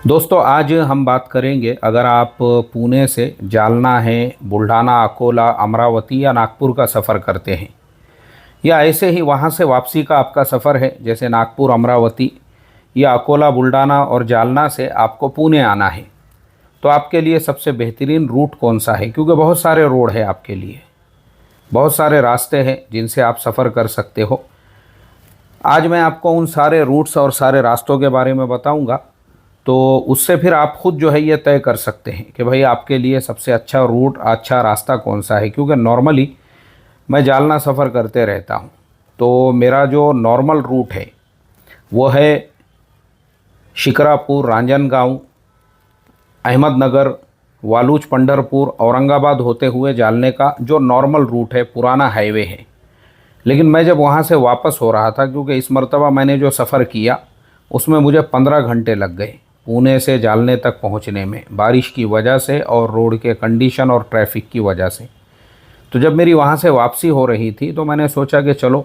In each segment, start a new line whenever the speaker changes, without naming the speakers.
दोस्तों आज हम बात करेंगे, अगर आप पुणे से जालना है, बुल्ढाना, अकोला, अमरावती या नागपुर का सफ़र करते हैं, या ऐसे ही वहाँ से वापसी का आपका सफ़र है, जैसे नागपुर, अमरावती या अकोला, बुल्ढाना और जालना से आपको पुणे आना है, तो आपके लिए सबसे बेहतरीन रूट कौन सा है? क्योंकि बहुत सारे रोड है आपके लिए, बहुत सारे रास्ते हैं जिनसे आप सफ़र कर सकते हो। आज मैं आपको उन सारे रूट्स और सारे रास्तों के बारे में बताऊंगा, तो उससे फिर आप खुद जो है ये तय कर सकते हैं कि भाई आपके लिए सबसे अच्छा रूट, अच्छा रास्ता कौन सा है। क्योंकि नॉर्मली मैं जालना सफ़र करते रहता हूँ, तो मेरा जो नॉर्मल रूट है वो है शिकरापुर, रांजनगांव, अहमदनगर, वालूच, पंढरपुर, औरंगाबाद होते हुए जालने का जो नॉर्मल रूट है, पुराना हाईवे है। लेकिन मैं जब वहाँ से वापस हो रहा था, क्योंकि इस मरतबा मैंने जो सफ़र किया उसमें मुझे 15 घंटे लग गए पुणे से जालने तक पहुँचने में, बारिश की वजह से और रोड के कंडीशन और ट्रैफिक की वजह से। तो जब मेरी वहाँ से वापसी हो रही थी तो मैंने सोचा कि चलो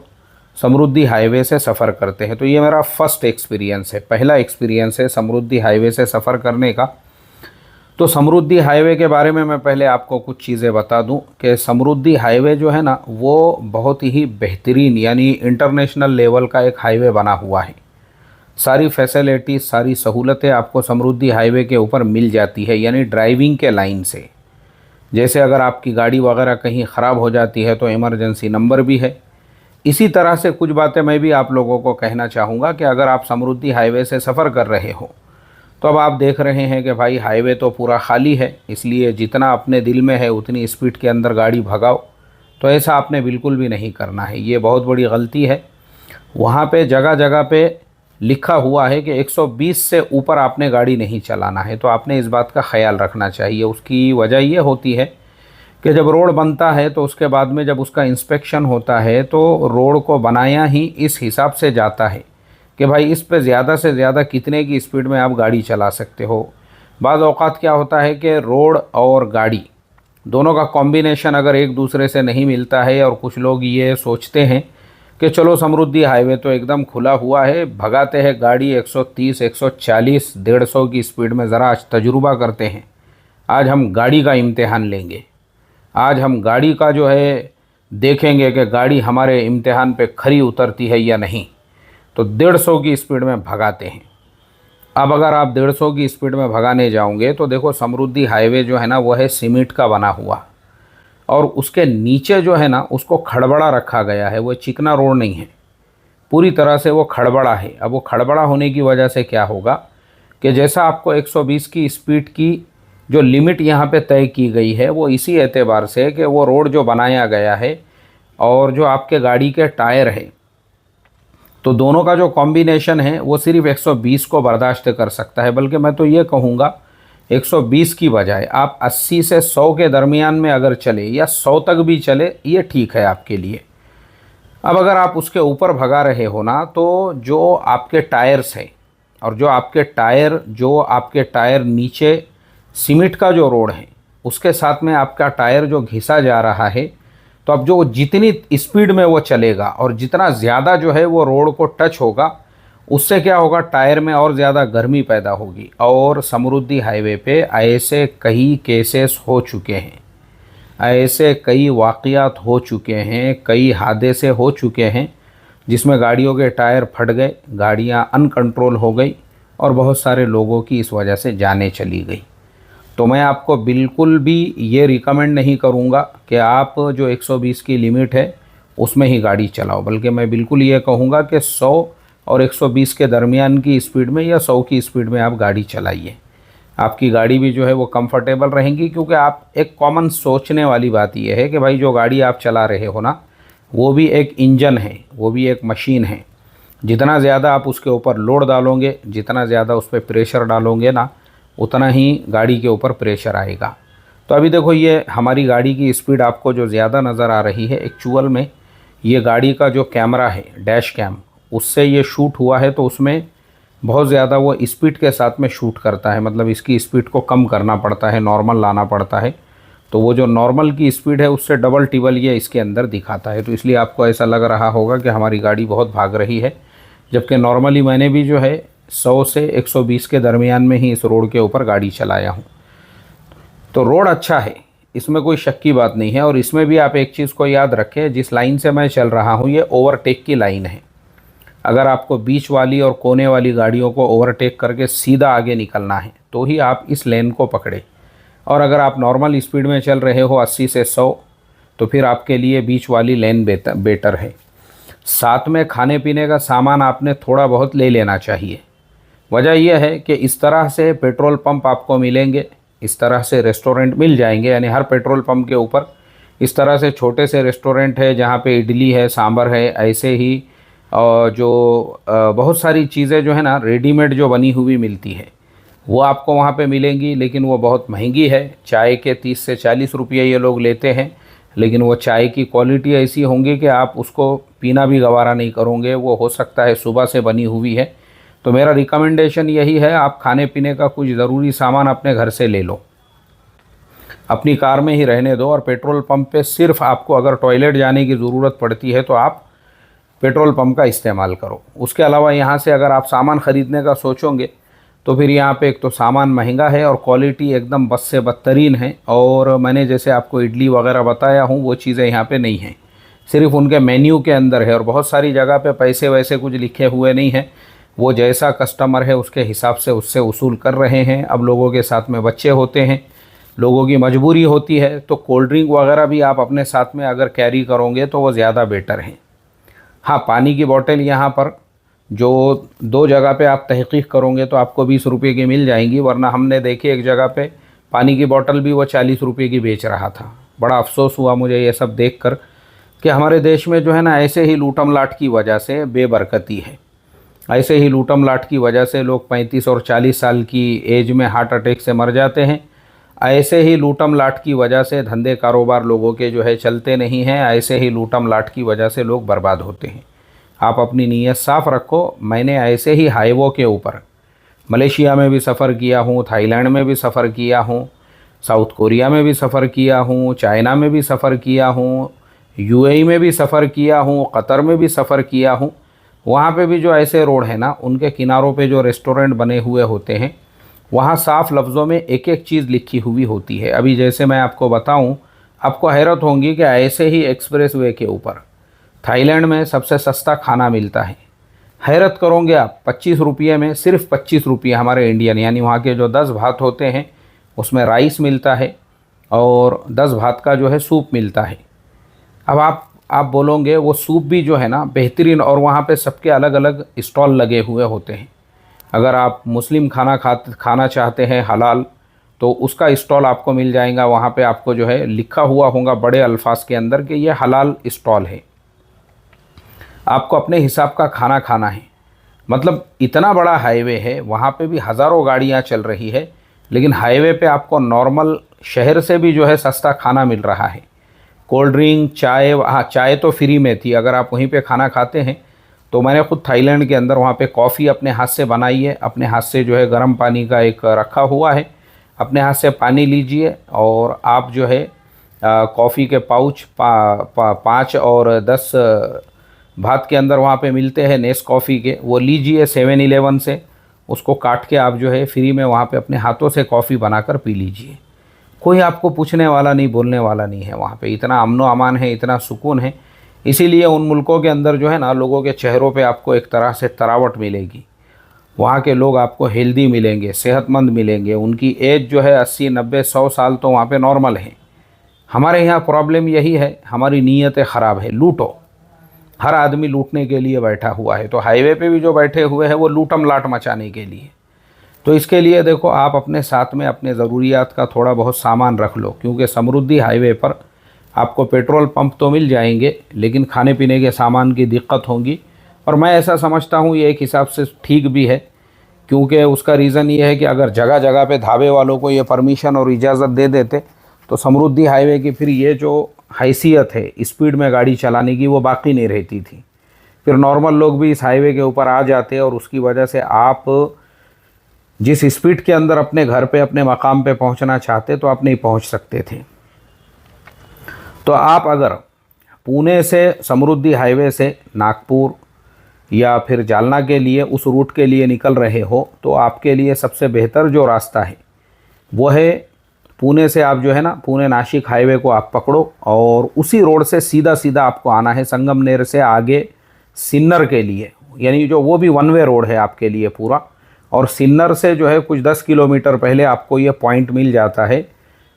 समृद्धि हाईवे से सफ़र करते हैं। तो ये मेरा फर्स्ट एक्सपीरियंस है, पहला एक्सपीरियंस है समृद्धि हाईवे से सफ़र करने का। तो समृद्धि हाईवे के बारे में मैं पहले आपको कुछ चीज़ें बता दूं कि समृद्धि हाईवे जो है ना, वो बहुत ही बेहतरीन यानी इंटरनेशनल लेवल का एक हाईवे बना हुआ है। सारी फैसिलिटी, सारी सहूलतें आपको समृद्धि हाईवे के ऊपर मिल जाती है, यानी ड्राइविंग के लाइन से। जैसे अगर आपकी गाड़ी वगैरह कहीं ख़राब हो जाती है तो इमरजेंसी नंबर भी है। इसी तरह से कुछ बातें मैं भी आप लोगों को कहना चाहूँगा कि अगर आप समृद्धि हाईवे से सफ़र कर रहे हो तो अब आप देख रहे हैं कि भाई हाईवे तो पूरा खाली है, इसलिए जितना अपने दिल में है उतनी स्पीड के अंदर गाड़ी भगाओ। तो ऐसा आपने बिल्कुल भी नहीं करना है, ये बहुत बड़ी गलती है। वहाँ पे जगह जगह पे लिखा हुआ है कि 120 से ऊपर आपने गाड़ी नहीं चलाना है, तो आपने इस बात का ख्याल रखना चाहिए। उसकी वजह ये होती है कि जब रोड बनता है तो उसके बाद में जब उसका इंस्पेक्शन होता है तो रोड को बनाया ही इस हिसाब से जाता है कि भाई इस पे ज़्यादा से ज़्यादा कितने की स्पीड में आप गाड़ी चला सकते हो। बाज़ औक़ात क्या होता है कि रोड और गाड़ी दोनों का कॉम्बिनेशन अगर एक दूसरे से नहीं मिलता है, और कुछ लोग ये सोचते हैं कि चलो समृद्धि हाईवे तो एकदम खुला हुआ है, भगाते हैं गाड़ी 130, 140, 150 की स्पीड में, ज़रा आज तजुर्बा करते हैं, आज हम गाड़ी का इम्तिहान लेंगे, आज हम गाड़ी का जो है देखेंगे कि गाड़ी हमारे इम्तिहान पे खरी उतरती है या नहीं। तो 150 की स्पीड में भगाते हैं। अब अगर आप 150 की स्पीड में भगाने जाओगे तो देखो समृद्धि हाईवे जो है ना वो है सीमेंट का बना हुआ, और उसके नीचे जो है ना उसको खड़बड़ा रखा गया है। वो चिकना रोड नहीं है, पूरी तरह से वो खड़बड़ा है। अब वो खड़बड़ा होने की वजह से क्या होगा कि जैसा आपको 120 की स्पीड की जो लिमिट यहाँ पे तय की गई है, वो इसी एतबार से कि वो रोड जो बनाया गया है और जो आपके गाड़ी के टायर है, तो दोनों का जो कॉम्बिनेशन है वो सिर्फ 120 को बर्दाश्त कर सकता है। बल्कि मैं तो ये कहूँगा 120 की बजाय आप 80 से 100 के दरमियान में अगर चले, या 100 तक भी चले, ये ठीक है आपके लिए। अब अगर आप उसके ऊपर भगा रहे हो ना, तो जो आपके टायर्स हैं और जो आपके टायर नीचे सीमेंट का जो रोड है उसके साथ में आपका टायर जो घिसा जा रहा है, तो अब जो जितनी स्पीड में वो चलेगा और जितना ज़्यादा जो है वो रोड को टच होगा, उससे क्या होगा, टायर में और ज़्यादा गर्मी पैदा होगी। और समृद्धि हाईवे पे ऐसे कई केसेस हो चुके हैं, ऐसे कई वाक़यात हो चुके हैं, कई हादसे हो चुके हैं जिसमें गाड़ियों के टायर फट गए, गाड़ियाँ अनकंट्रोल हो गई और बहुत सारे लोगों की इस वजह से जानें चली गई। तो मैं आपको बिल्कुल भी ये रिकमेंड नहीं करूँगा कि आप जो 120 की लिमिट है उसमें ही गाड़ी चलाओ, बल्कि मैं बिल्कुल ये कहूँगा कि 100 और 120 के दरमियान की स्पीड में या 100 की स्पीड में आप गाड़ी चलाइए। आपकी गाड़ी भी जो है वो कंफर्टेबल रहेंगी, क्योंकि आप एक कॉमन सोचने वाली बात यह है कि भाई जो गाड़ी आप चला रहे हो ना, वो भी एक इंजन है, वो भी एक मशीन है। जितना ज़्यादा आप उसके ऊपर लोड डालोगे, जितना ज़्यादा उस पर प्रेशर डालोगे ना, उतना ही गाड़ी के ऊपर प्रेशर आएगा। तो अभी देखो ये हमारी गाड़ी की स्पीड आपको जो ज़्यादा नज़र आ रही है, एक्चुअल में ये गाड़ी का जो कैमरा है, डैश कैम, उससे ये शूट हुआ है, तो उसमें बहुत ज़्यादा वो स्पीड के साथ में शूट करता है। मतलब इसकी स्पीड को कम करना पड़ता है, नॉर्मल लाना पड़ता है। तो वो जो नॉर्मल की स्पीड है उससे डबल टिबल ये इसके अंदर दिखाता है। तो इसलिए आपको ऐसा लग रहा होगा कि हमारी गाड़ी बहुत भाग रही है, जबकि नॉर्मली मैंने भी जो है 100 से 120 के दरमियान में ही इस रोड के ऊपर गाड़ी चलाया हूँ। तो रोड अच्छा है, इसमें कोई शक की बात नहीं है। और इसमें भी आप एक चीज़ को याद रखें, जिस लाइन से मैं चल रहा हूँ ये ओवरटेक की लाइन है। अगर आपको बीच वाली और कोने वाली गाड़ियों को ओवरटेक करके सीधा आगे निकलना है तो ही आप इस लेन को पकड़े। और अगर आप नॉर्मल स्पीड में चल रहे हो 80 से 100, तो फिर आपके लिए बीच वाली लेन बेटर है। साथ में खाने पीने का सामान आपने थोड़ा बहुत ले लेना चाहिए। वजह यह है कि इस तरह से पेट्रोल पंप आपको मिलेंगे, इस तरह से रेस्टोरेंट मिल जाएंगे। यानी हर पेट्रोल पंप के ऊपर इस तरह से छोटे से रेस्टोरेंट है जहाँ पे इडली है, सांभर है, ऐसे ही जो बहुत सारी चीज़ें जो है ना रेडीमेड जो बनी हुई मिलती है वो आपको वहाँ पे मिलेंगी। लेकिन वो बहुत महंगी है। चाय के 30 से 40 रुपये ये लोग लेते हैं, लेकिन वो चाय की क्वालिटी ऐसी होंगी कि आप उसको पीना भी गवारा नहीं करोगे। वो हो सकता है सुबह से बनी हुई है। तो मेरा रिकमेंडेशन यही है, आप खाने पीने का कुछ ज़रूरी सामान अपने घर से ले लो, अपनी कार में ही रहने दो। और पेट्रोल पंप पे सिर्फ आपको अगर टॉयलेट जाने की ज़रूरत पड़ती है तो आप पेट्रोल पंप का इस्तेमाल करो। उसके अलावा यहाँ से अगर आप सामान ख़रीदने का सोचोगे तो फिर यहाँ पे एक तो सामान महंगा है और क्वालिटी एकदम बस से बदतरीन है। और मैंने जैसे आपको इडली वगैरह बताया हूँ वो चीज़ें यहाँ पे नहीं हैं, सिर्फ उनके मेन्यू के अंदर है। और बहुत सारी जगह पे पैसे वैसे कुछ लिखे हुए नहीं हैं, वो जैसा कस्टमर है उसके हिसाब से उससे वसूल कर रहे हैं। अब लोगों के साथ में बच्चे होते हैं, लोगों की मजबूरी होती है, तो कोल्ड ड्रिंक वगैरह भी आप अपने साथ में अगर कैरी करोगे तो वो ज़्यादा बेटर है। हाँ, पानी की बोतल यहाँ पर जो 2 जगह पे आप तहक़ीक़ करोगे तो आपको 20 रुपये की मिल जाएंगी, वरना हमने देखी एक जगह पे पानी की बोतल भी वो 40 रुपये की बेच रहा था। बड़ा अफसोस हुआ मुझे ये सब देख कर कि हमारे देश में जो है ना ऐसे ही लूटम लाट की वजह से बेबरकती है। ऐसे ही लूटम लाट की वजह से लोग 35 और 40 साल की एज में हार्ट अटैक से मर जाते हैं। ऐसे ही लूटम लाट की वजह से धंधे कारोबार लोगों के जो है चलते नहीं हैं। ऐसे ही लूटम लाट की वजह से लोग बर्बाद होते हैं। आप अपनी नीयत साफ़ रखो। मैंने ऐसे ही हाईवों के ऊपर मलेशिया में भी सफ़र किया हूँ, थाईलैंड में भी सफ़र किया हूँ, साउथ कोरिया में भी सफ़र किया हूँ, चाइना में भी सफ़र किया हूँ, यूएई में भी सफ़र किया हूँ, कतर में भी सफ़र किया हूँ। वहाँ पे भी जो ऐसे रोड है ना उनके किनारों पे जो रेस्टोरेंट बने हुए होते हैं वहाँ साफ़ लफ्ज़ों में एक एक चीज़ लिखी हुई होती है। अभी जैसे मैं आपको बताऊँ, आपको हैरत होगी कि ऐसे ही एक्सप्रेस वे के ऊपर थाईलैंड में सबसे सस्ता खाना मिलता है। हैरत करोगे आप, 25 रुपये में, सिर्फ 25 रुपये हमारे इंडियन, यानी वहाँ के जो 10 भात होते हैं उसमें राइस मिलता है और 10 भात का जो है सूप मिलता है। अब आप बोलोगे वो सूप भी जो है ना बेहतरीन, और वहाँ पे सबके अलग अलग स्टॉल लगे हुए होते हैं। अगर आप मुस्लिम खाना चाहते हैं हलाल, तो उसका स्टॉल आपको मिल जाएगा। वहाँ पे आपको जो है लिखा हुआ होगा बड़े अल्फाज के अंदर कि ये हलाल स्टॉल है। आपको अपने हिसाब का खाना खाना है। मतलब इतना बड़ा हाईवे है, वहाँ पे भी हज़ारों गाड़ियाँ चल रही है, लेकिन हाईवे पे आपको नॉर्मल शहर से भी जो है सस्ता खाना मिल रहा है। कोल्ड ड्रिंक, चाय, हाँ चाय तो फ्री में थी अगर आप वहीं पे खाना खाते हैं। तो मैंने खुद थाईलैंड के अंदर वहाँ पे कॉफ़ी अपने हाथ से बनाई है। अपने हाथ से जो है गर्म पानी का एक रखा हुआ है, अपने हाथ से पानी लीजिए और आप जो है कॉफ़ी के पाउच 5 और 10 भात के अंदर वहाँ पे मिलते हैं नेस कॉफ़ी के, वो लीजिए 7-Eleven से। उसको काट के आप जो है फ्री में वहाँ पे अपने हाथों से कॉफ़ी बनाकर पी लीजिए। कोई आपको पूछने वाला नहीं, बोलने वाला नहीं है। वहाँ पे इतना अमन व अमान है, इतना सुकून है। इसीलिए उन मुल्कों के अंदर जो है ना लोगों के चेहरों पे आपको एक तरह से तरावट मिलेगी। वहाँ के लोग आपको हेल्दी मिलेंगे, सेहतमंद मिलेंगे। उनकी एज जो है 80, 90, 100 साल तो वहाँ पे नॉर्मल है। हमारे यहाँ प्रॉब्लम यही है, हमारी नीयतें ख़राब है। लूटो, हर आदमी लूटने के लिए बैठा हुआ है। तो हाईवे पे भी जो बैठे हुए हैं वो लूटम लाट मचाने के लिए। तो इसके लिए देखो, आप अपने साथ में अपने ज़रूरियात का थोड़ा बहुत सामान रख लो, क्योंकि समृद्धि हाईवे पर आपको पेट्रोल पंप तो मिल जाएंगे लेकिन खाने पीने के सामान की दिक्कत होगी। और मैं ऐसा समझता हूँ ये एक हिसाब से ठीक भी है, क्योंकि उसका रीज़न ये है कि अगर जगह जगह पे ढाबे वालों को ये परमिशन और इजाज़त दे देते तो समृद्धि हाईवे की फिर ये जो हैसियत है स्पीड में गाड़ी चलाने की वो बाकी नहीं रहती थी। फिर नॉर्मल लोग भी इस हाईवे के ऊपर आ जाते और उसकी वजह से आप जिस स्पीड के अंदर अपने घर पे, अपने मकाम पे पहुंचना चाहते तो आप नहीं पहुंच सकते थे। तो आप अगर पुणे से समृद्धि हाईवे से नागपुर या फिर जालना के लिए उस रूट के लिए निकल रहे हो, तो आपके लिए सबसे बेहतर जो रास्ता है वो है पुणे से आप जो है ना पुणे नासिक हाईवे को आप पकड़ो और उसी रोड से सीधा सीधा आपको आना है संगमनेर से आगे सिन्नर के लिए, यानी जो वो भी वन वे रोड है आपके लिए पूरा। और सिन्नर से जो है कुछ 10 किलोमीटर पहले आपको ये पॉइंट मिल जाता है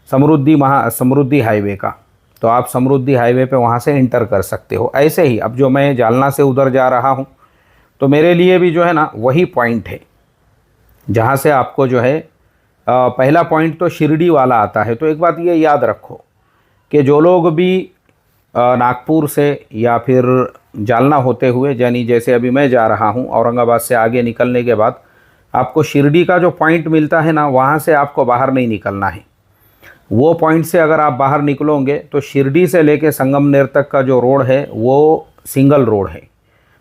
समृद्धि हाईवे का, तो आप समृद्धि हाईवे पे वहाँ से इंटर कर सकते हो। ऐसे ही अब जो मैं जालना से उधर जा रहा हूँ तो मेरे लिए भी जो है ना वही पॉइंट है जहाँ से आपको जो है पहला पॉइंट तो शिरडी वाला आता है। तो एक बात ये याद रखो कि जो लोग भी नागपुर से या फिर जालना होते हुए, यानी जैसे अभी मैं जा रहा हूँ औरंगाबाद से आगे निकलने के बाद आपको शिरडी का जो पॉइंट मिलता है ना, वहाँ से आपको बाहर नहीं निकलना है। वो पॉइंट से अगर आप बाहर निकलोगे तो शिरडी से लेके संगमनेर तक का जो रोड है वो सिंगल रोड है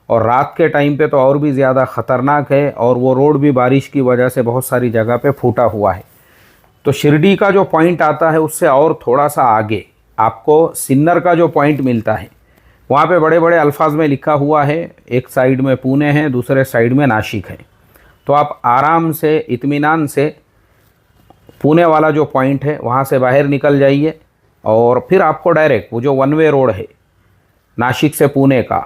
और रात के टाइम पे तो और भी ज़्यादा ख़तरनाक है, और वो रोड भी बारिश की वजह से बहुत सारी जगह पे फूटा हुआ है। तो शिरडी का जो पॉइंट आता है उससे और थोड़ा सा आगे आपको सिन्नर का जो पॉइंट मिलता है, वहाँ पे बड़े बड़े अल्फाज में लिखा हुआ है, एक साइड में पुणे है, दूसरे साइड में नासिक है। तो आप आराम से इत्मीनान से पुणे वाला जो पॉइंट है वहाँ से बाहर निकल जाइए और फिर आपको डायरेक्ट वो जो वन वे रोड है नासिक से पुणे का,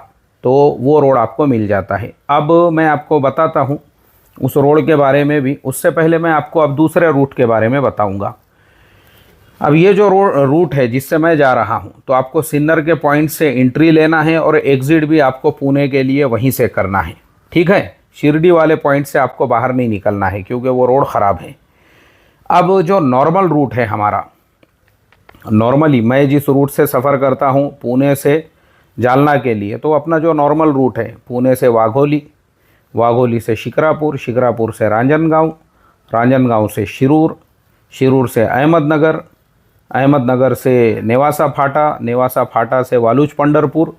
तो वो रोड आपको मिल जाता है। अब मैं आपको बताता हूँ उस रोड के बारे में भी, उससे पहले मैं आपको अब दूसरे रूट के बारे में बताऊँगा। अब ये जो रूट है जिससे मैं जा रहा हूँ, तो आपको सिन्नर के पॉइंट से एंट्री लेना है और एग्ज़िट भी आपको पुणे के लिए वहीं से करना है, ठीक है। शिरडी वाले पॉइंट से आपको बाहर नहीं निकलना है क्योंकि वो रोड ख़राब है। अब जो नॉर्मल रूट है हमारा, नॉर्मली मैं जिस रूट से सफ़र करता हूँ पुणे से जालना के लिए, तो अपना जो नॉर्मल रूट है पुणे से वाघोली, वाघोली से शिक्रापुर, शिक्रापुर से रांजनगांव, रांजनगांव से शिरूर, शिरूर से अहमदनगर, अहमदनगर से नेवासा फाटा, नेवासा फाटा से वालूच पंढरपुर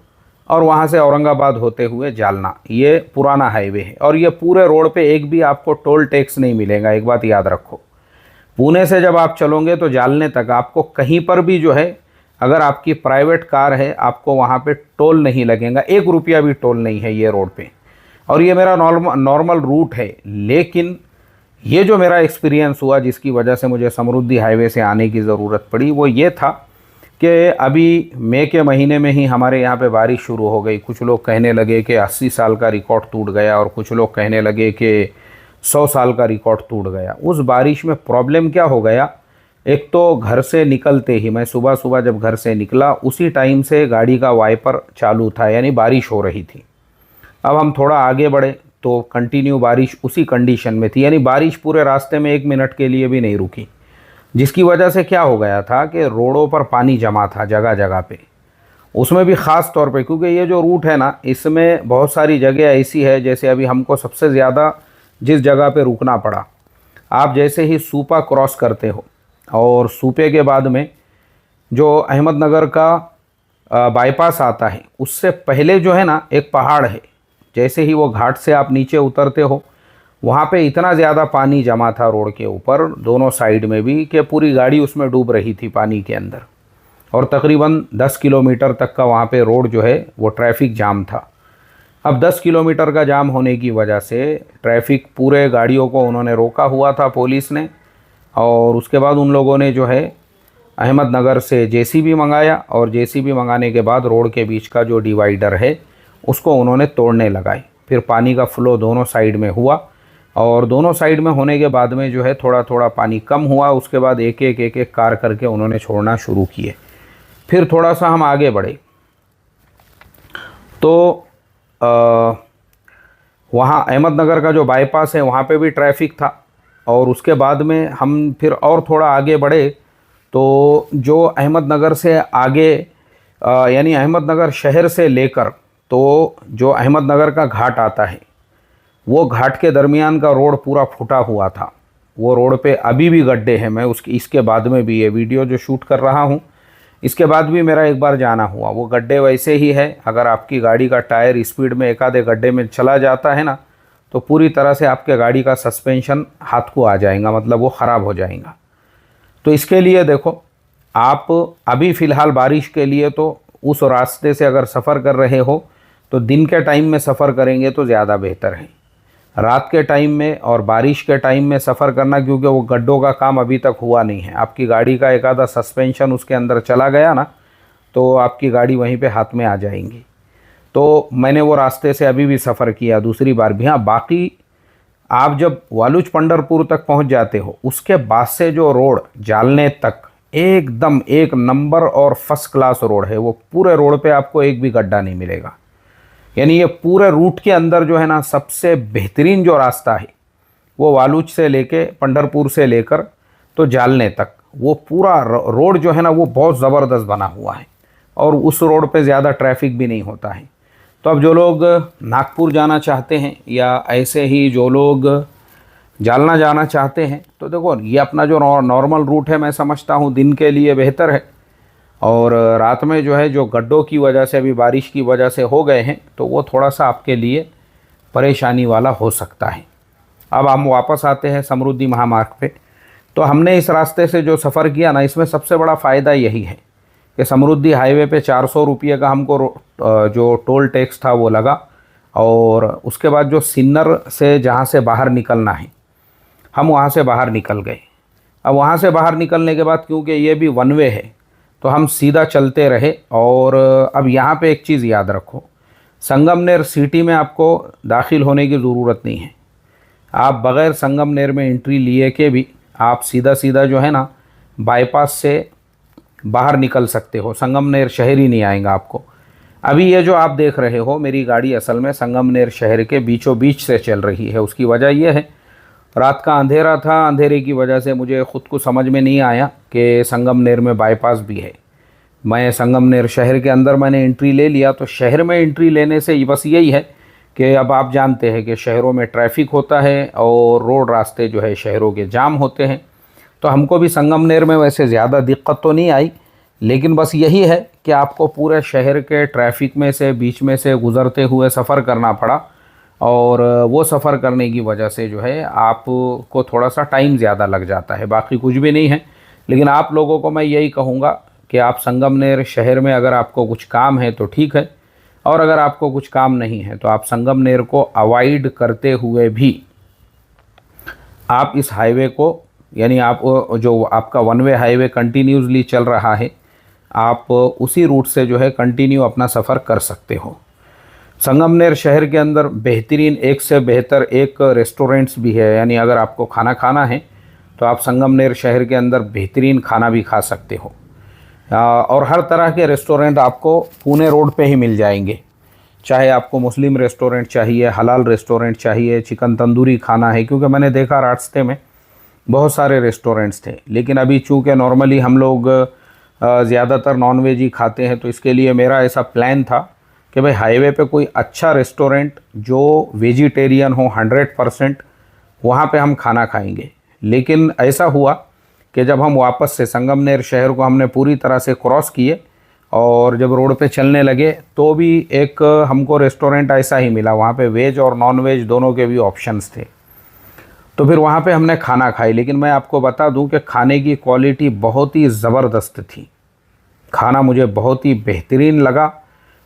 और वहाँ से औरंगाबाद होते हुए जालना। ये पुराना हाईवे है और ये पूरे रोड पे एक भी आपको टोल टैक्स नहीं मिलेगा। एक बात याद रखो, पुणे से जब आप चलोगे तो जालने तक आपको कहीं पर भी जो है, अगर आपकी प्राइवेट कार है, आपको वहाँ पे टोल नहीं लगेगा, 1 रुपया भी टोल नहीं है ये रोड पे। और ये मेरा नॉर्मल रूट है, लेकिन ये जो मेरा एक्सपीरियंस हुआ जिसकी वजह से मुझे समृद्धि हाईवे से आने की ज़रूरत पड़ी, वो ये था कि अभी मई के महीने में ही हमारे यहाँ पे बारिश शुरू हो गई। कुछ लोग कहने लगे कि 80 साल का रिकॉर्ड टूट गया और कुछ लोग कहने लगे कि 100 साल का रिकॉर्ड टूट गया। उस बारिश में प्रॉब्लम क्या हो गया, एक तो घर से निकलते ही, मैं सुबह सुबह जब घर से निकला उसी टाइम से गाड़ी का वाइपर चालू था, यानी बारिश हो रही थी। अब हम थोड़ा आगे बढ़े तो कंटिन्यू बारिश उसी कंडीशन में थी, यानी बारिश पूरे रास्ते में 1 मिनट के लिए भी नहीं रुकी, जिसकी वजह से क्या हो गया था कि रोडों पर पानी जमा था जगह जगह पे। उसमें भी ख़ास तौर पे क्योंकि ये जो रूट है ना, इसमें बहुत सारी जगह ऐसी है, जैसे अभी हमको सबसे ज़्यादा जिस जगह पे रुकना पड़ा, आप जैसे ही सूपा क्रॉस करते हो और सूपे के बाद में जो अहमदनगर का बाईपास आता है, उससे पहले जो है ना एक पहाड़ है, जैसे ही वो घाट से आप नीचे उतरते हो वहाँ पे इतना ज़्यादा पानी जमा था रोड के ऊपर दोनों साइड में भी कि पूरी गाड़ी उसमें डूब रही थी पानी के अंदर, और तकरीबन 10 किलोमीटर तक का वहाँ पे रोड जो है वो ट्रैफिक जाम था। अब 10 किलोमीटर का जाम होने की वजह से ट्रैफिक, पूरे गाड़ियों को उन्होंने रोका हुआ था पुलिस ने, और उसके बाद उन लोगों ने जो है अहमदनगर से जेसीबी मंगाया और जेसीबी मंगाने के बाद रोड के बीच का जो डिवाइडर है उसको उन्होंने तोड़ने लगाए। फिर पानी का फ्लो दोनों साइड में हुआ और दोनों साइड में होने के बाद में जो है थोड़ा थोड़ा पानी कम हुआ। उसके बाद एक एक कार करके उन्होंने छोड़ना शुरू किए। फिर थोड़ा सा हम आगे बढ़े तो वहाँ अहमदनगर का जो बाईपास है वहाँ पे भी ट्रैफिक था, और उसके बाद में हम फिर और थोड़ा आगे बढ़े तो जो अहमदनगर से आगे यानी अहमदनगर शहर से लेकर तो जो अहमदनगर का घाट आता है, वो घाट के दरमियान का रोड पूरा फूटा हुआ था। वो रोड पे अभी भी गड्ढे हैं। मैं इसके बाद में भी ये वीडियो जो शूट कर रहा हूँ, इसके बाद भी मेरा एक बार जाना हुआ, वो गड्ढे वैसे ही है। अगर आपकी गाड़ी का टायर स्पीड में एक आधे गड्ढे में चला जाता है ना, तो पूरी तरह से आपके गाड़ी का सस्पेंशन हाथ को आ जाएगा, मतलब वो ख़राब हो जाएगा। तो इसके लिए देखो, आप अभी फ़िलहाल बारिश के लिए तो उस रास्ते से अगर सफ़र कर रहे हो तो दिन के टाइम में सफ़र करेंगे तो ज़्यादा बेहतर है। रात के टाइम में और बारिश के टाइम में सफ़र करना, क्योंकि वो गड्ढों का काम अभी तक हुआ नहीं है। आपकी गाड़ी का एक आधा सस्पेंशन उसके अंदर चला गया ना, तो आपकी गाड़ी वहीं पे हाथ में आ जाएंगी। तो मैंने वो रास्ते से अभी भी सफ़र किया दूसरी बार भी। हाँ, बाकी आप जब वालूच पंढरपुर तक पहुंच जाते हो, उसके बाद से जो रोड जालने तक एकदम एक नंबर और फर्स्ट क्लास रोड है। वो पूरे रोड पे आपको एक भी गड्ढा नहीं मिलेगा। यानी ये पूरे रूट के अंदर जो है ना, सबसे बेहतरीन जो रास्ता है वो वालूच से लेके पंढरपुर से लेकर तो जालने तक, वो पूरा रोड जो है ना वो बहुत ज़बरदस्त बना हुआ है। और उस रोड पे ज़्यादा ट्रैफिक भी नहीं होता है। तो अब जो लोग नागपुर जाना चाहते हैं या ऐसे ही जो लोग जालना जाना चाहते हैं, तो देखो ये अपना जो नॉर्मल रूट है, मैं समझता हूँ दिन के लिए बेहतर है। और रात में जो है, जो गड्ढों की वजह से अभी बारिश की वजह से हो गए हैं, तो वो थोड़ा सा आपके लिए परेशानी वाला हो सकता है। अब हम वापस आते हैं समृद्धि महामार्ग पे। तो हमने इस रास्ते से जो सफ़र किया ना, इसमें सबसे बड़ा फ़ायदा यही है कि समृद्धि हाईवे पे 400 रुपये का हमको जो टोल टैक्स था वो लगा। और उसके बाद जो सिन्नर से जहाँ से बाहर निकलना है, हम वहाँ से बाहर निकल गए। अब वहाँ से बाहर निकलने के बाद, क्योंकि ये भी वन वे है, तो हम सीधा चलते रहे। और अब यहाँ पे एक चीज़ याद रखो, संगमनेर सिटी में आपको दाखिल होने की ज़रूरत नहीं है। आप बग़ैर संगमनेर में एंट्री लिए के भी आप सीधा सीधा जो है ना बाईपास से बाहर निकल सकते हो। संगमनेर शहर ही नहीं आएगा आपको। अभी ये जो आप देख रहे हो, मेरी गाड़ी असल में संगमनेर शहर के बीचों बीच से चल रही है। उसकी वजह यह है, रात का अंधेरा था, अंधेरे की वजह से मुझे ख़ुद को समझ में नहीं आया कि संगमनेर में बाईपास भी है। मैं संगमनेर शहर के अंदर मैंने एंट्री ले लिया। तो शहर में एंट्री लेने से बस यही है कि अब आप जानते हैं कि शहरों में ट्रैफिक होता है और रोड रास्ते जो है शहरों के जाम होते हैं। तो हमको भी संगमनेर में वैसे ज़्यादा दिक्कत तो नहीं आई, लेकिन बस यही है कि आपको पूरे शहर के ट्रैफिक में से बीच में से गुज़रते हुए सफ़र करना पड़ा। और वो सफ़र करने की वजह से जो है आपको थोड़ा सा टाइम ज़्यादा लग जाता है, बाकी कुछ भी नहीं है। लेकिन आप लोगों को मैं यही कहूँगा कि आप संगमनेर शहर में अगर आपको कुछ काम है तो ठीक है, और अगर आपको कुछ काम नहीं है तो आप संगमनेर को अवॉइड करते हुए भी आप इस हाईवे को, यानी आप जो आपका वन वे हाईवे कंटिन्यूसली चल रहा है, आप उसी रूट से जो है कंटिन्यू अपना सफ़र कर सकते हो। संगमनेर शहर के अंदर बेहतरीन, एक से बेहतर एक रेस्टोरेंट्स भी है। यानी अगर आपको खाना खाना है तो आप संगमनेर शहर के अंदर बेहतरीन खाना भी खा सकते हो। और हर तरह के रेस्टोरेंट आपको पुणे रोड पे ही मिल जाएंगे। चाहे आपको मुस्लिम रेस्टोरेंट चाहिए, हलाल रेस्टोरेंट चाहिए, चिकन तंदूरी खाना है, क्योंकि मैंने देखा रास्ते में बहुत सारे रेस्टोरेंट्स थे। लेकिन अभी चूँकि नॉर्मली हम लोग ज़्यादातर नॉनवेज ही खाते हैं, तो इसके लिए मेरा ऐसा प्लान था कि भाई हाईवे पे कोई अच्छा रेस्टोरेंट जो वेजिटेरियन हो 100%, वहाँ पे हम खाना खाएंगे। लेकिन ऐसा हुआ कि जब हम वापस से संगमनेर शहर को हमने पूरी तरह से क्रॉस किए और जब रोड पे चलने लगे, तो भी एक हमको रेस्टोरेंट ऐसा ही मिला। वहाँ पे वेज और नॉन वेज दोनों के भी ऑप्शंस थे। तो फिर वहाँ पे हमने खाना खाई। लेकिन मैं आपको बता दूं कि खाने की क्वालिटी बहुत ही ज़बरदस्त थी। खाना मुझे बहुत ही बेहतरीन लगा,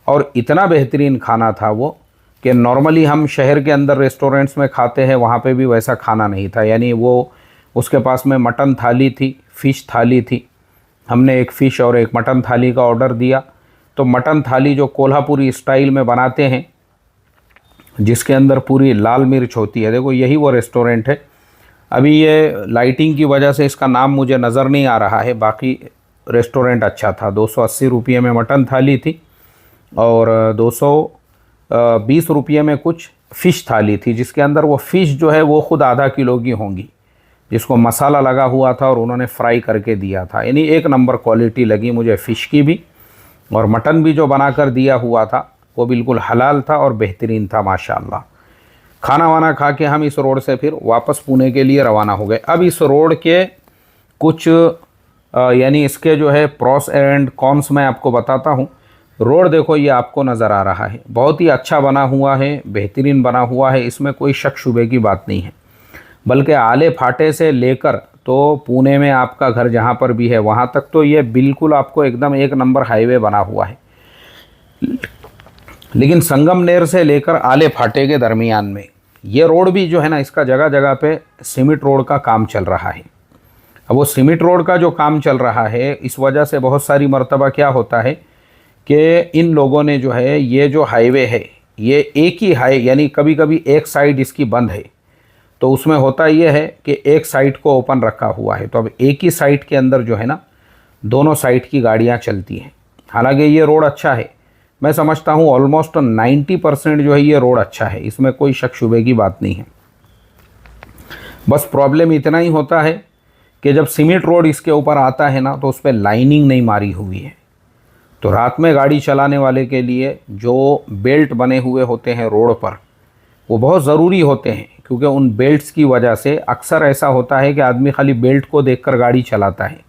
और इतना बेहतरीन खाना था वो कि नॉर्मली हम शहर के अंदर रेस्टोरेंट्स में खाते हैं, वहाँ पे भी वैसा खाना नहीं था। यानी वो उसके पास में मटन थाली थी, फ़िश थाली थी। हमने एक फ़िश और एक मटन थाली का ऑर्डर दिया। तो मटन थाली जो कोल्हापुरी स्टाइल में बनाते हैं, जिसके अंदर पूरी लाल मिर्च होती है, देखो यही वो रेस्टोरेंट है। अभी ये लाइटिंग की वजह से इसका नाम मुझे नज़र नहीं आ रहा है। बाकी रेस्टोरेंट अच्छा था। 280 रुपये में मटन थाली थी और 220 रुपये में कुछ फ़िश थाली थी, जिसके अंदर वो फ़िश जो है वो ख़ुद आधा किलो की होंगी, जिसको मसाला लगा हुआ था और उन्होंने फ्राई करके दिया था। यानी एक नंबर क्वालिटी लगी मुझे फ़िश की भी, और मटन भी जो बना कर दिया हुआ था वो बिल्कुल हलाल था और बेहतरीन था माशाअल्लाह। खाना वाना खा के हम इस रोड से फिर वापस पुणे के लिए रवाना हो गए। अब इस रोड के कुछ यानी इसके जो है प्रॉस एंड कॉन्स मैं आपको बताता हूँ। रोड देखो, ये आपको नज़र आ रहा है, बहुत ही अच्छा बना हुआ है, बेहतरीन बना हुआ है, इसमें कोई शक शुबे की बात नहीं है। बल्कि आले फाटे से लेकर तो पुणे में आपका घर जहाँ पर भी है वहाँ तक तो ये बिल्कुल आपको एकदम एक नंबर हाईवे बना हुआ है। लेकिन संगमनेर से लेकर आले फाटे के दरमियान में ये रोड भी जो है ना, इसका जगह जगह पे सीमेंट रोड का काम चल रहा है। अब वो सीमेंट रोड का जो काम चल रहा है, इस वजह से बहुत सारी मर्तबा क्या होता है कि इन लोगों ने जो है, ये जो हाईवे है ये एक ही यानी कभी कभी एक साइड इसकी बंद है, तो उसमें होता ये है कि एक साइड को ओपन रखा हुआ है, तो अब एक ही साइड के अंदर जो है ना, दोनों साइड की गाड़ियाँ चलती हैं। हालांकि ये रोड अच्छा है, मैं समझता हूँ ऑलमोस्ट 90% जो है ये रोड अच्छा है, इसमें कोई शक शुबे की बात नहीं है। बस प्रॉब्लम इतना ही होता है कि जब सीमेंट रोड इसके ऊपर आता है ना, तो उस पर लाइनिंग नहीं मारी हुई है। तो रात में गाड़ी चलाने वाले के लिए जो बेल्ट बने हुए होते हैं रोड पर, वो बहुत ज़रूरी होते हैं, क्योंकि उन बेल्ट्स की वजह से अक्सर ऐसा होता है कि आदमी खाली बेल्ट को देखकर गाड़ी चलाता है,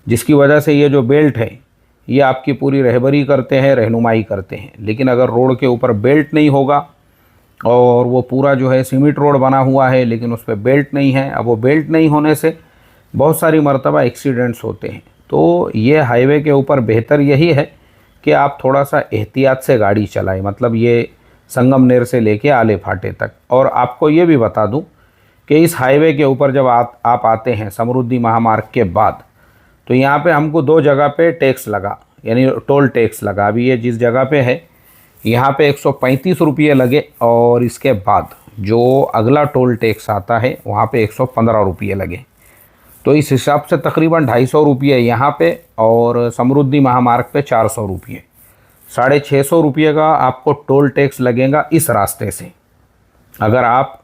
जिसकी वजह से ये जो बेल्ट है ये आपकी पूरी रहबरी करते हैं, रहनुमाई करते हैं। लेकिन अगर रोड के ऊपर बेल्ट नहीं होगा और वो पूरा जो है सीमेंट रोड बना हुआ है लेकिन उस पर बेल्ट नहीं है, अब वो बेल्ट नहीं होने से बहुत सारी मर्तबा एक्सीडेंट्स होते हैं। तो ये हाईवे के ऊपर बेहतर यही है कि आप थोड़ा सा एहतियात से गाड़ी चलाएं, मतलब ये संगमनेर से लेके आले फाटे तक। और आपको ये भी बता दूं कि इस हाईवे के ऊपर जब आप आते हैं समृद्धि महामार्ग के बाद, तो यहाँ पे हमको 2 जगह पे टैक्स लगा, यानी टोल टैक्स लगा। अभी ये जिस जगह पे है यहाँ पे 135 रुपये लगे, और इसके बाद जो अगला टोल टैक्स आता है वहाँ पे 115 रुपये लगे। तो इस हिसाब से तकरीबन 250 रुपये यहाँ पे, और समृद्धि महामार्ग पे 400 रुपये, 650 रुपये का आपको टोल टैक्स लगेगा इस रास्ते से। अगर आप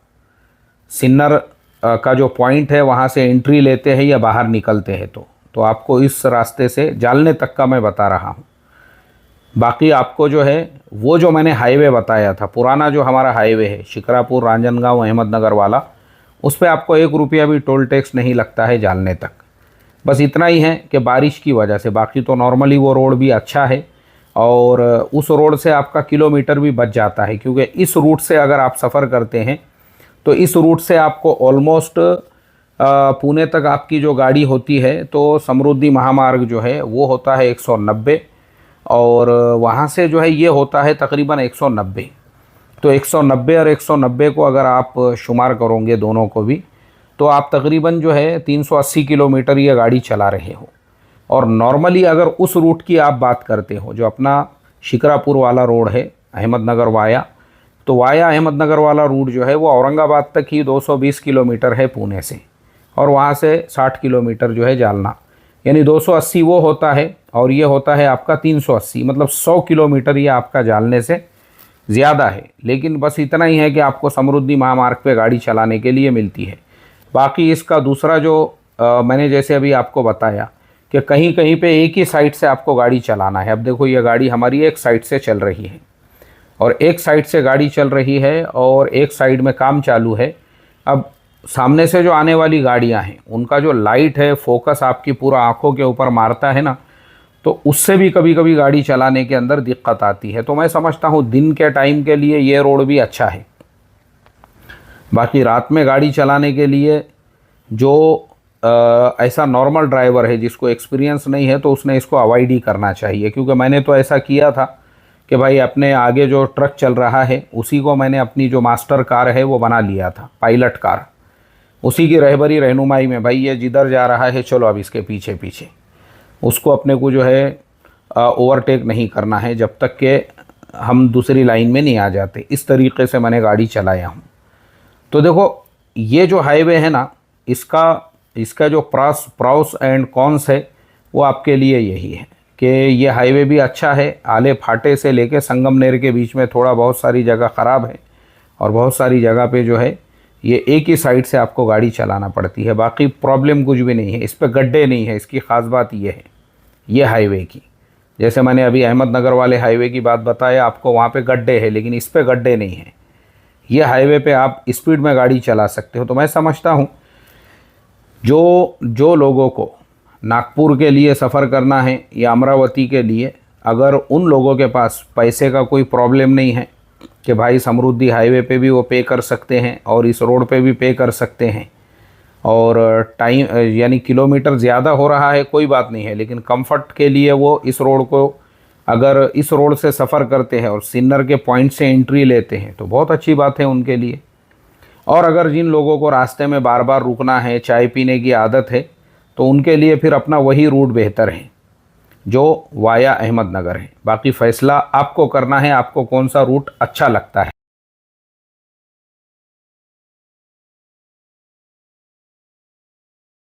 सिन्नर का जो पॉइंट है वहाँ से एंट्री लेते हैं या बाहर निकलते हैं, तो आपको इस रास्ते से जालने तक का मैं बता रहा हूँ। बाकी आपको जो है वो जो मैंने हाईवे बताया था, पुराना जो हमारा हाईवे है शिकरापुर रांजनगांव अहमदनगर वाला, उस पर आपको 1 रुपया भी टोल टैक्स नहीं लगता है जालने तक। बस इतना ही है कि बारिश की वजह से, बाकी तो नॉर्मली वो रोड भी अच्छा है, और उस रोड से आपका किलोमीटर भी बच जाता है, क्योंकि इस रूट से अगर आप सफ़र करते हैं तो इस रूट से आपको ऑलमोस्ट पुणे तक आपकी जो गाड़ी होती है, तो समृद्धि महामार्ग जो है वो होता है 190, और वहाँ से जो है ये होता है तकरीबन 190। तो 190 और 190 को अगर आप शुमार करोगे दोनों को भी, तो आप तकरीबन जो है 380 किलोमीटर ये गाड़ी चला रहे हो। और नॉर्मली अगर उस रूट की आप बात करते हो जो अपना शिकरापुर वाला रोड है अहमदनगर वाया, तो वाया अहमदनगर वाला रूट जो है वो औरंगाबाद तक ही 220 किलोमीटर है पुणे से, और वहाँ से 60 किलोमीटर जो है जालना, यानी 280 वो होता है, और ये होता है आपका 380, मतलब 100 किलोमीटर ये आपका जालने से ज़्यादा है। लेकिन बस इतना ही है कि आपको समृद्धि महामार्ग पे गाड़ी चलाने के लिए मिलती है। बाकी इसका दूसरा जो मैंने जैसे अभी आपको बताया कि कहीं कहीं पे एक ही साइड से आपको गाड़ी चलाना है। अब देखो ये गाड़ी हमारी एक साइड से चल रही है, और एक साइड से गाड़ी चल रही है और एक साइड में काम चालू है। अब सामने से जो आने वाली गाड़ियां हैं उनका जो लाइट है, फोकस आपकी पूरा आंखों के ऊपर मारता है ना, तो उससे भी कभी कभी गाड़ी चलाने के अंदर दिक्कत आती है। तो मैं समझता हूँ दिन के टाइम के लिए ये रोड भी अच्छा है। बाकी रात में गाड़ी चलाने के लिए जो ऐसा नॉर्मल ड्राइवर है जिसको एक्सपीरियंस नहीं है, तो उसने इसको अवॉइड ही करना चाहिए। क्योंकि मैंने तो ऐसा किया था कि भाई अपने आगे जो ट्रक चल रहा है उसी को मैंने अपनी जो मास्टर कार है वो बना लिया था, पायलट कार, उसी की रहबरी रहनुमाई में, भाई ये जिधर जा रहा है चलो अब इसके पीछे पीछे, उसको अपने को जो है ओवरटेक नहीं करना है जब तक कि हम दूसरी लाइन में नहीं आ जाते। इस तरीके से मैंने गाड़ी चलाया हूँ। तो देखो ये जो हाईवे है ना, इसका जो प्रॉस एंड कॉन्स है वो आपके लिए यही है कि ये हाईवे भी अच्छा है। आले फाटे से लेके संगमनेर के बीच में थोड़ा बहुत सारी जगह ख़राब है, और बहुत सारी जगह पे जो है ये एक ही साइड से आपको गाड़ी चलाना पड़ती है। बाकी प्रॉब्लम कुछ भी नहीं है, इस पर गड्ढे नहीं है। इसकी ख़ास बात ये है ये हाईवे की, जैसे मैंने अभी अहमदनगर वाले हाईवे की बात बताया आपको, वहाँ पे गड्ढे हैं, लेकिन इस पर गड्ढे नहीं है। ये हाईवे पे आप स्पीड में गाड़ी चला सकते हो। तो मैं समझता हूँ जो लोगों को नागपुर के लिए सफ़र करना है या अमरावती के लिए, अगर उन लोगों के पास पैसे का कोई प्रॉब्लम नहीं है कि भाई समृद्धि हाईवे पे भी वो पे कर सकते हैं और इस रोड पे भी पे कर सकते हैं, और टाइम यानी किलोमीटर ज़्यादा हो रहा है कोई बात नहीं है, लेकिन कंफर्ट के लिए वो इस रोड को अगर इस रोड से सफ़र करते हैं और सिन्नर के पॉइंट से एंट्री लेते हैं तो बहुत अच्छी बात है उनके लिए। और अगर जिन लोगों को रास्ते में बार बार रुकना है, चाय पीने की आदत है, तो उनके लिए फिर अपना वही रूट बेहतर है जो वाया अहमदनगर है। बाकी फ़ैसला आपको करना है, आपको कौन सा रूट अच्छा लगता है।